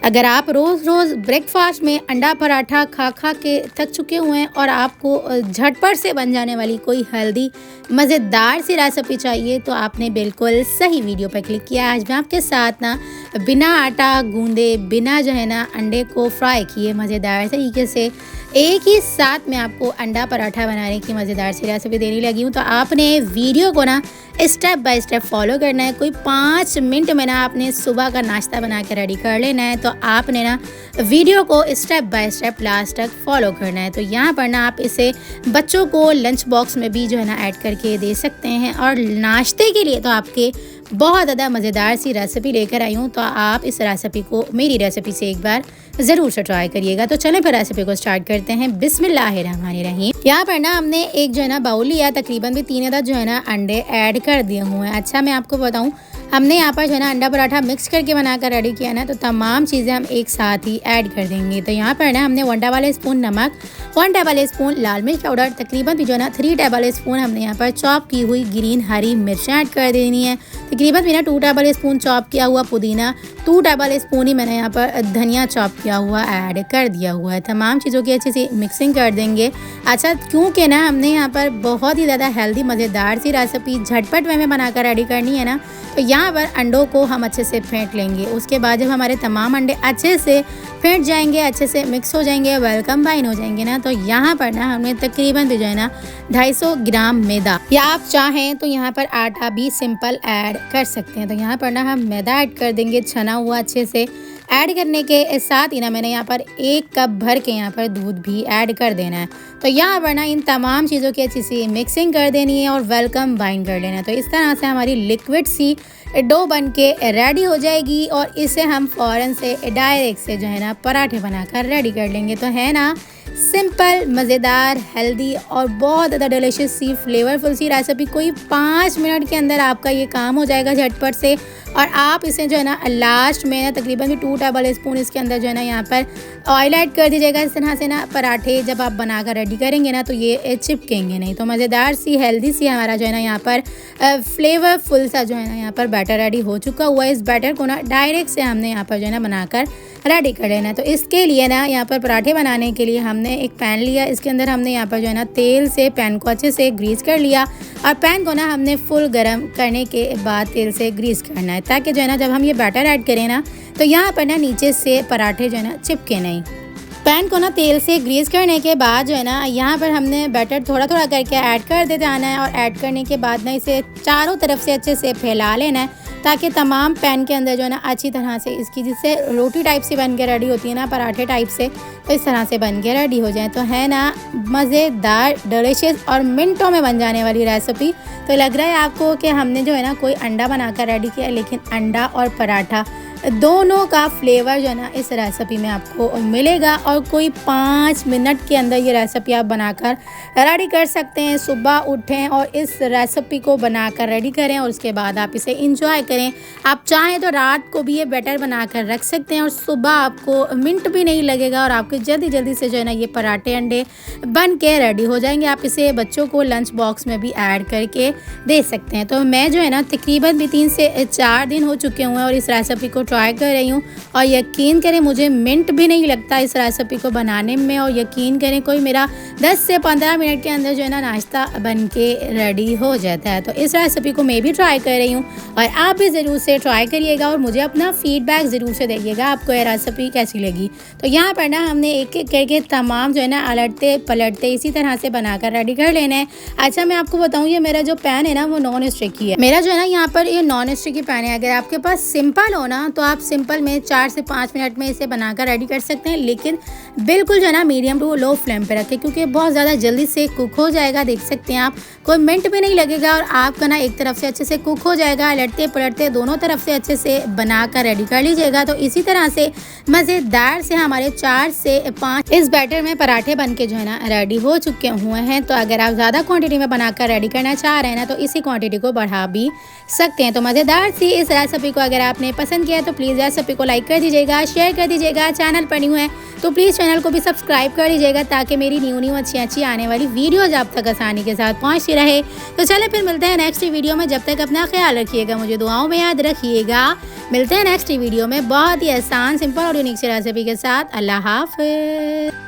अगर आप रोज़ ब्रेकफास्ट में अंडा पराठा खा खा के थक चुके हुए हैं और आपको झटपट से बन जाने वाली कोई हेल्दी मज़ेदार सी रेसिपी चाहिए तो आपने बिल्कुल सही वीडियो पर क्लिक किया। आज मैं आपके साथ ना बिना आटा गूंदे बिना जो है ना अंडे को फ्राई किए मज़ेदार तरीके से एक ही साथ में आपको अंडा पराठा बनाने की मज़ेदार सी रेसिपी देने लगी हूँ। तो आपने वीडियो को ना स्टेप बाय स्टेप फॉलो करना है। कोई 5 मिनट में ना आपने सुबह का नाश्ता बना के रेडी कर लेना है। तो आपने ना वीडियो को स्टेप बाय स्टेप लास्ट तक फॉलो करना है। तो यहाँ पर ना आप इसे बच्चों को लंच बॉक्स में भी जो है ना ऐड करके दे सकते हैं। और नाश्ते के लिए तो आपके बहुत ज़्यादा मज़ेदार सी रेसिपी लेकर आई हूँ। तो आप इस रेसिपी को मेरी रेसिपी से एक बार ज़रूर से ट्राई करिएगा। तो चलें फिर रेसिपी को स्टार्ट करते हैं। बिस्मिल्लाहिर्रहमानिर्रहीम। यहाँ पर ना हमने एक जो है ना बाउल लिया, तकरीबन भी 3 अदद जो है ना अंडे ऐड कर दिए हुए हैं। अच्छा मैं आपको बताऊँ, हमने यहाँ पर जो है ना अंडा पराठा मिक्स करके बनाकर रेडी किया ना, तो तमाम चीज़ें हम एक साथ ही ऐड कर देंगे। तो यहाँ पर ना हमने 1 टेबल स्पून नमक, 1 टेबल स्पून लाल मिर्च पाउडर, तकरीबन भी जो है ना 3 टेबल स्पून हमने यहाँ पर चॉप की हुई ग्रीन हरी मिर्चें ऐड कर देनी है। तकरीबन भी ना 2 टेबल स्पून चॉप किया हुआ पुदीना, 2 टेबल स्पून ही मैंने यहाँ पर धनिया चॉप किया हुआ ऐड कर दिया हुआ है। तमाम चीज़ों की अच्छे से मिक्सिंग कर देंगे। अच्छा क्योंकि ना हमने यहाँ पर बहुत ही ज़्यादा हेल्दी मज़ेदार सी रेसिपी झटपट वे में बनाकर रेडी करनी है ना, तो यहाँ पर अंडों को हम अच्छे से फेंट लेंगे। उसके बाद जब हमारे तमाम अंडे अच्छे से फेंट जाएंगे, अच्छे से मिक्स हो जाएंगे, वेलकम बाइन हो जाएंगे ना, तो यहाँ पर ना हमने तकरीबन जो है ना 250 ग्राम मैदा, या आप चाहें तो यहाँ पर आटा भी सिंपल ऐड कर सकते हैं। तो यहाँ पर ना हम मैदा ऐड कर देंगे छना हुआ। अच्छे से ऐड करने के साथ ही ना मैंने यहाँ पर 1 कप भर के यहाँ पर दूध भी ऐड कर देना है। तो यहाँ पर ना इन तमाम चीज़ों की अच्छी सी मिक्सिंग कर देनी है और वेलकम बाइंड कर लेना है। तो इस तरह से हमारी लिक्विड सी डो बन के रेडी हो जाएगी और इसे हम फ़ौरन से डायरेक्ट से जो है ना पराठे बनाकर रेडी कर लेंगे। तो है ना सिंपल मज़ेदार हेल्दी और बहुत ज़्यादा डिलीशियस सी फ्लेवरफुल सी रेसिपी। कोई 5 मिनट के अंदर आपका ये काम हो जाएगा झटपट से। और आप इसे जो है ना लास्ट में ना तकरीबन 2 टेबल स्पून इसके अंदर जो है ना यहाँ पर ऑयल ऐड कर दीजिएगा। इस तरह से ना पराठे जब आप बनाकर रेडी करेंगे ना तो ये चिपकेंगे नहीं। तो मज़ेदार सी हेल्दी सी हमारा जो है ना यहाँ पर फ्लेवरफुल सा जो है ना यहाँ पर बैटर रेडी हो चुका हुआ है। इस बैटर को ना डायरेक्ट से हमने यहाँ पर जो है ना बनाकर रेडी कर लेना है। तो इसके लिए ना यहाँ पर पराठे बनाने के लिए हमने एक पैन लिया। इसके अंदर हमने यहाँ पर जो है ना तेल से पैन को अच्छे से ग्रीस कर लिया और पैन को ना हमने फुल गरम करने के बाद तेल से ग्रीस करना है, ताकि जो है ना जब हम ये बैटर ऐड करें ना तो यहाँ पर ना नीचे से पराठे जो है ना चिपके नहीं। पैन को ना तेल से ग्रीस करने के बाद जो है ना यहाँ पर हमने बैटर थोड़ा थोड़ा करके ऐड कर दे जाना है। और ऐड करने के बाद ना इसे चारों तरफ से अच्छे से फैला लेना है, ताकि तमाम पैन के अंदर जो है ना अच्छी तरह से इसकी, जिससे रोटी टाइप से बन के रेडी होती है ना पराठे टाइप से, तो इस तरह से बन के रेडी हो जाए। तो है ना मज़ेदार डिलीशियस और मिनटों में बन जाने वाली रेसिपी। तो लग रहा है आपको कि हमने जो है ना कोई अंडा बनाकर रेडी किया, लेकिन अंडा और पराठा दोनों का फ्लेवर जो है ना इस रेसिपी में आपको मिलेगा। और कोई 5 मिनट के अंदर ये रेसिपी आप बनाकर रेडी कर सकते हैं। सुबह उठें और इस रेसिपी को बनाकर रेडी करें और उसके बाद आप इसे इंजॉय करें। आप चाहें तो रात को भी ये बैटर बनाकर रख सकते हैं और सुबह आपको मिनट भी नहीं लगेगा और आपके जल्दी से जो है ना ये पराठे अंडे बन के रेडी हो जाएंगे। आप इसे बच्चों को लंच बॉक्स में भी ऐड करके दे सकते हैं। तो मैं जो है ना तकरीबन भी 3 से 4 दिन हो चुके हुए हैं और इस रेसिपी को ट्राई कर रही हूँ। और यकीन करें मुझे मिनट भी नहीं लगता इस रेसिपी को बनाने में। और यकीन करें कोई मेरा 10 से 15 मिनट के अंदर जो है ना नाश्ता बन के रेडी हो जाता है। तो इस रेसिपी को मैं भी ट्राई कर रही हूँ और आप भी ज़रूर से ट्राई करिएगा और मुझे अपना फीडबैक ज़रूर से देखिएगा आपको ये रेसिपी कैसी लगी। तो यहाँ पर ना हमने एक एक करके तमाम जो है ना अलटते पलटते इसी तरह से बनाकर रेडी कर लेना है। अच्छा मैं आपको बताऊँ, ये मेरा जो पैन है ना वो नॉन स्टिक ही है। मेरा जो है ना यहाँ पर ये नॉन स्टिक की पैन है। अगर आपके पास सिंपल हो ना तो आप सिंपल में 4 से 5 मिनट में इसे बनाकर रेडी कर सकते हैं, लेकिन बिल्कुल जो है ना मीडियम टू लो फ्लेम पे रखें, क्योंकि बहुत ज़्यादा जल्दी से कुक हो जाएगा। देख सकते हैं आप, कोई मिनट भी नहीं लगेगा और आपका ना एक तरफ से अच्छे से कुक हो जाएगा। लटते पलटते दोनों तरफ से अच्छे से बनाकर रेडी कर लीजिएगा। तो इसी तरह से मज़ेदार से हमारे 4 से 5 इस बैटर में पराठे बन के जो है ना रेडी हो चुके हुए हैं। तो अगर आप ज़्यादा क्वांटिटी में बनाकर रेडी करना चाह रहे हैं ना तो इसी क्वांटिटी को बढ़ा भी सकते हैं। तो मज़ेदार सी इस रेसिपी को अगर आपने पसंद किया तो प्लीज़ रेसिपी को लाइक कर दीजिएगा, शेयर कर दीजिएगा। चैनल पर न्यू है तो प्लीज़ चैनल को भी सब्सक्राइब कर दीजिएगा ताकि मेरी न्यू अच्छी आने वाली वीडियोज़ आप तक आसानी के साथ पहुँचती रहे। तो चले फिर मिलते हैं नेक्स्ट वीडियो में। जब तक अपना ख्याल रखिएगा, मुझे दुआओं में याद रखिएगा। मिलते हैं नेक्स्ट वीडियो में बहुत ही आसान, सिंपल और यूनिक सी रेसिपी के साथ। अल्लाह हाफ़िज़।